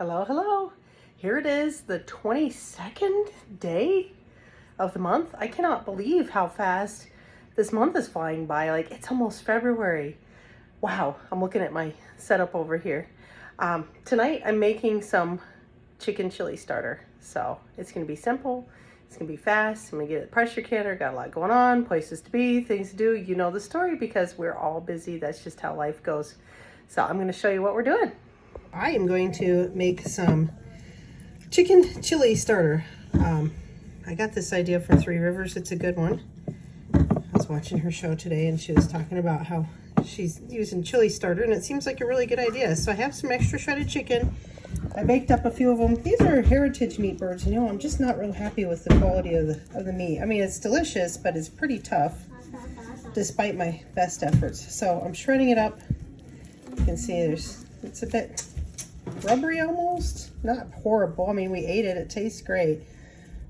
Hello, hello. Here it is, the 22nd day of the month. I cannot believe how fast this month is flying by. Like, it's almost February. Wow, I'm looking at my setup over here. Tonight I'm making some chicken chili starter. So it's gonna be simple, it's gonna be fast. I'm gonna get a pressure canner, got a lot going on, places to be, things to do. You know the story because we're all busy. That's just how life goes. So I'm gonna show you what we're doing. I am going to make some chicken chili starter. I got this idea from Three Rivers. It's a good one. I was watching her show today and she was talking about how she's using chili starter and it seems like a really good idea. So I have some extra shredded chicken. I baked up a few of them. These are heritage meat birds. You know, I'm just not real happy with the quality of the meat. I mean, it's delicious, but it's pretty tough despite my best efforts. So I'm shredding it up. You can see it's a bit rubbery almost, not horrible. I mean, we ate it, it tastes great.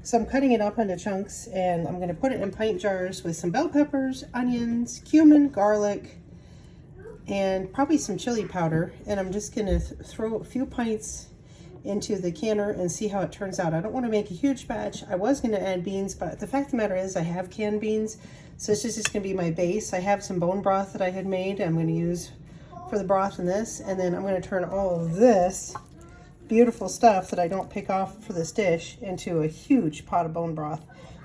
So I'm cutting it up into chunks and I'm going to put it in pint jars with some bell peppers, onions, cumin, garlic, and probably some chili powder. And I'm just going to throw a few pints into the canner and see how it turns out. I don't want to make a huge batch. I was going to add beans, but the fact of the matter is I have canned beans, so this is just going to be my base. I have some bone broth that I had made. I'm going to use for the broth in this, and then I'm going to turn all of this beautiful stuff that I don't pick off for this dish into a huge pot of bone broth.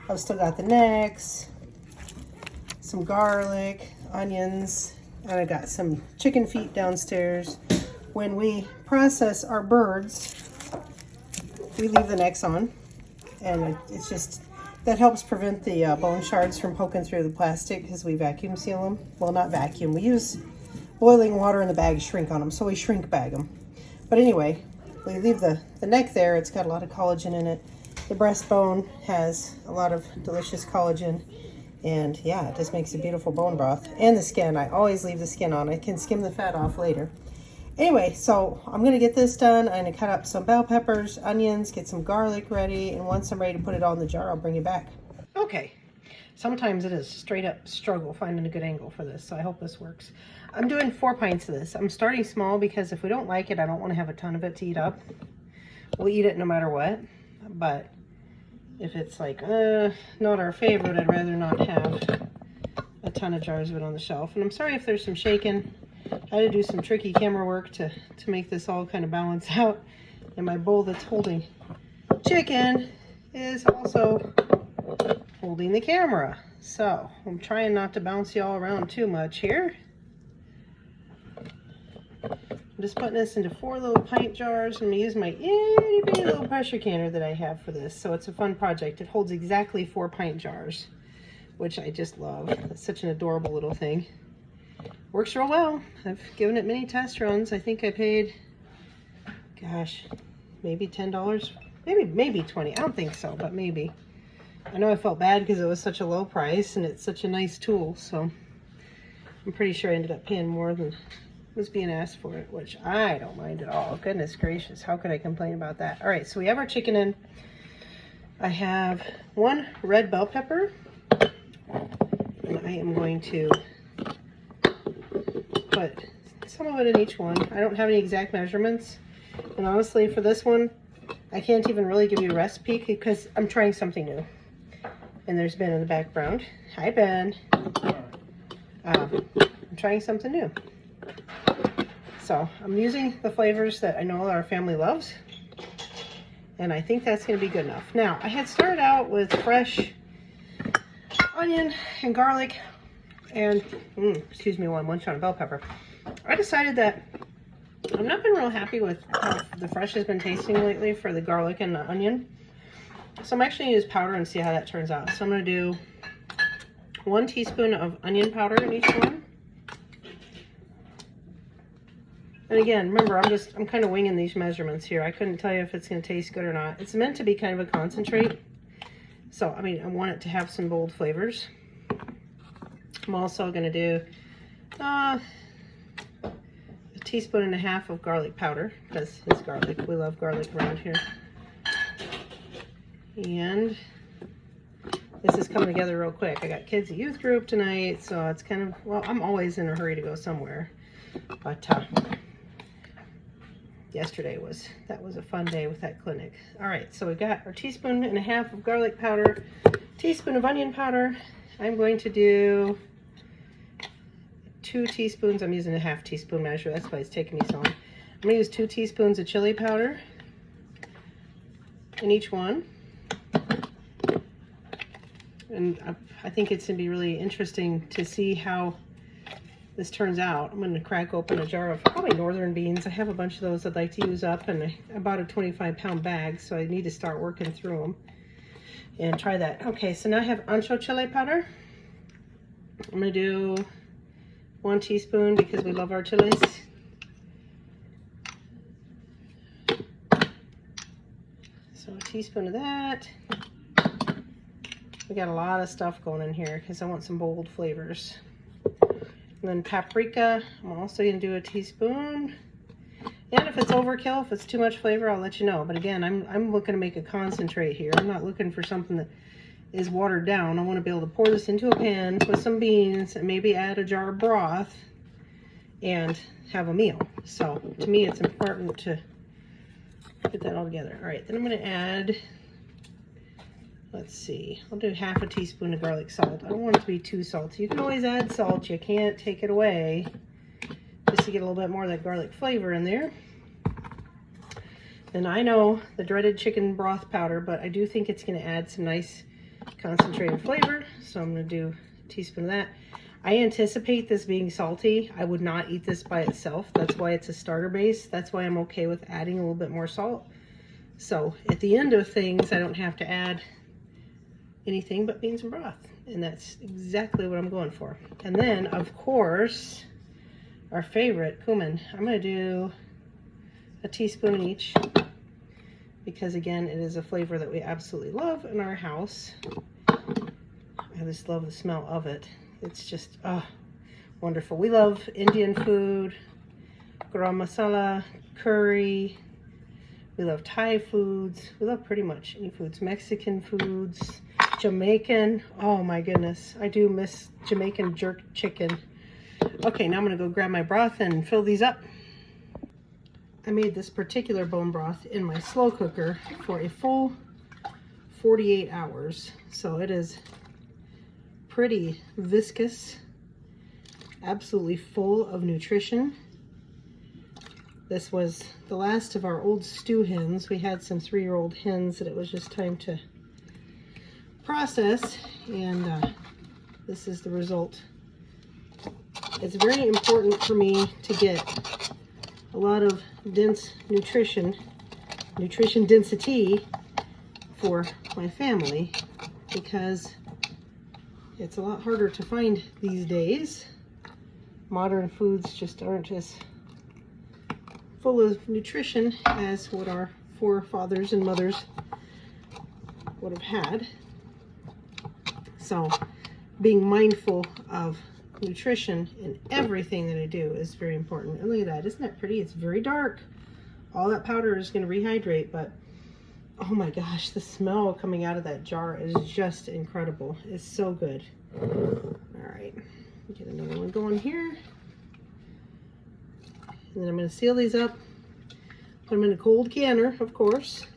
I've still got the necks, some garlic, onions, and I got some chicken feet downstairs. When we process our birds, we leave the necks on, and it's just, that helps prevent the bone shards from poking through the plastic because we vacuum seal them. Well, not vacuum, we use boiling water in the bag shrink on them, so we shrink bag them. But anyway, we leave the neck there. It's got a lot of collagen in it. The breastbone has a lot of delicious collagen, and yeah, it just makes a beautiful bone broth. And the skin, I always leave the skin on. I can skim the fat off later. Anyway, so I'm gonna get this done. I'm gonna cut up some bell peppers, onions, get some garlic ready, and once I'm ready to put it all in the jar, I'll bring it back. Okay. Sometimes it is straight up struggle finding a good angle for this, so I hope this works. I'm doing 4 pints of this. I'm starting small because if we don't like it, I don't want to have a ton of it to eat up. We'll eat it no matter what, but if it's like not our favorite, I'd rather not have a ton of jars of it on the shelf. And I'm sorry if there's some shaking. I had to do some tricky camera work to make this all kind of balance out. And my bowl that's holding chicken is also holding the camera. So I'm trying not to bounce y'all around too much here. I'm just putting this into 4 little pint jars. I'm gonna use my itty bitty little pressure canner that I have for this. So it's a fun project. It holds exactly 4 pint jars, which I just love. It's such an adorable little thing. Works real well. I've given it many test runs. I think I paid, gosh, maybe $10, maybe 20. I don't think so, but maybe. I know I felt bad because it was such a low price and it's such a nice tool, so I'm pretty sure I ended up paying more than was being asked for it, which I don't mind at all. Goodness gracious, how could I complain about that? All right, so we have our chicken in. I have 1 red bell pepper, and I am going to put some of it in each one. I don't have any exact measurements, and honestly, for this one, I can't even really give you a recipe because I'm trying something new. And there's Ben in the background. Hi, Ben. I'm trying something new. So I'm using the flavors that I know our family loves. And I think that's going to be good enough. Now, I had started out with fresh onion and garlic and, excuse me, one shot of bell pepper. I decided that I've not been real happy with how the fresh has been tasting lately for the garlic and the onion. So I'm actually going to use powder and see how that turns out. So I'm going to do 1 teaspoon of onion powder in each one. And again, remember, I'm kind of winging these measurements here. I couldn't tell you if it's going to taste good or not. It's meant to be kind of a concentrate. So, I mean, I want it to have some bold flavors. I'm also going to do a teaspoon and a half of garlic powder because it's garlic. We love garlic around here. And this is coming together real quick. I got kids at youth group tonight, so it's kind of, well, I'm always in a hurry to go somewhere. But yesterday that was a fun day with that clinic. All right, so we got our 1.5 teaspoons of garlic powder, teaspoon of onion powder. I'm going to do 2 teaspoons. I'm using a 1/2 teaspoon measure. That's why it's taking me so long. I'm gonna use 2 teaspoons of chili powder in each one. And I think it's gonna be really interesting to see how this turns out. I'm gonna crack open a jar of probably northern beans. I have a bunch of those I'd like to use up, and I bought a 25-pound bag, so I need to start working through them and try that. Okay, so now I have ancho chili powder. I'm gonna do 1 teaspoon because we love our chilies. So a teaspoon of that. We got a lot of stuff going in here because I want some bold flavors. And then paprika, I'm also going to do a teaspoon. And if it's overkill, if it's too much flavor, I'll let you know. But again, I'm looking to make a concentrate here. I'm not looking for something that is watered down. I want to be able to pour this into a pan with some beans and maybe add a jar of broth and have a meal. So to me, it's important to get that all together. All right, then I'm going to add, let's see, I'll do 1/2 teaspoon of garlic salt. I don't want it to be too salty. You can always add salt. You can't take it away, just to get a little bit more of that garlic flavor in there. And I know the dreaded chicken broth powder, but I do think it's going to add some nice concentrated flavor. So I'm going to do a teaspoon of that. I anticipate this being salty. I would not eat this by itself. That's why it's a starter base. That's why I'm okay with adding a little bit more salt. So at the end of things, I don't have to add anything but beans and broth. And that's exactly what I'm going for. And then, of course, our favorite, cumin. I'm going to do a teaspoon each because, again, it is a flavor that we absolutely love in our house. I just love the smell of it. It's just, wonderful. We love Indian food, garam masala, curry. We love Thai foods. We love pretty much any foods. Mexican foods, Jamaican. Oh my goodness. I do miss Jamaican jerk chicken. Okay, now I'm going to go grab my broth and fill these up. I made this particular bone broth in my slow cooker for a full 48 hours. So it is pretty viscous, absolutely full of nutrition. This was the last of our old stew hens. We had some 3-year-old hens that it was just time to process, and this is the result. It's very important for me to get a lot of dense nutrition density for my family, because it's a lot harder to find these days. Modern foods just aren't as full of nutrition as what our forefathers and mothers would have had. So being mindful of nutrition in everything that I do is very important. And look at that, isn't that pretty? It's very dark. All that powder is going to rehydrate, but oh my gosh, the smell coming out of that jar is just incredible. It's so good. All right, get another one going here. And then I'm going to seal these up, put them in a cold canner, of course.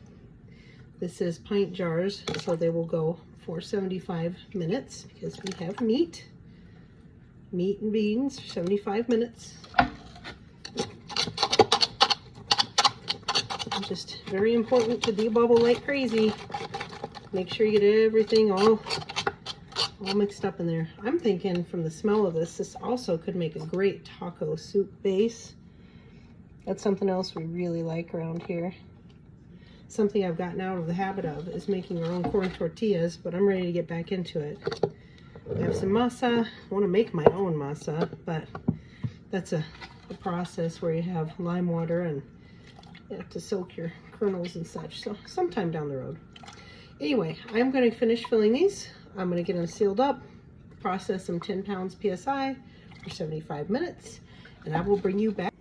This is pint jars, so they will go for 75 minutes because we have meat and beans for 75 minutes. Just very important to debubble like crazy. Make sure you get everything all mixed up in there. I'm thinking from the smell of this also could make a great taco soup base. That's something else we really like around here. Something I've gotten out of the habit of is making our own corn tortillas, but I'm ready to get back into it. I have some masa. I want to make my own masa, but that's a process where you have lime water and you have to soak your kernels and such. So sometime down the road. Anyway, I'm going to finish filling these. I'm going to get them sealed up, process them 10 pounds PSI for 75 minutes, and I will bring you back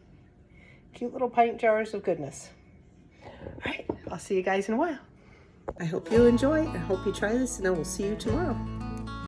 cute little pint jars of goodness. All right, I'll see you guys in a while. I hope you enjoy. I hope you try this, and I will see you tomorrow.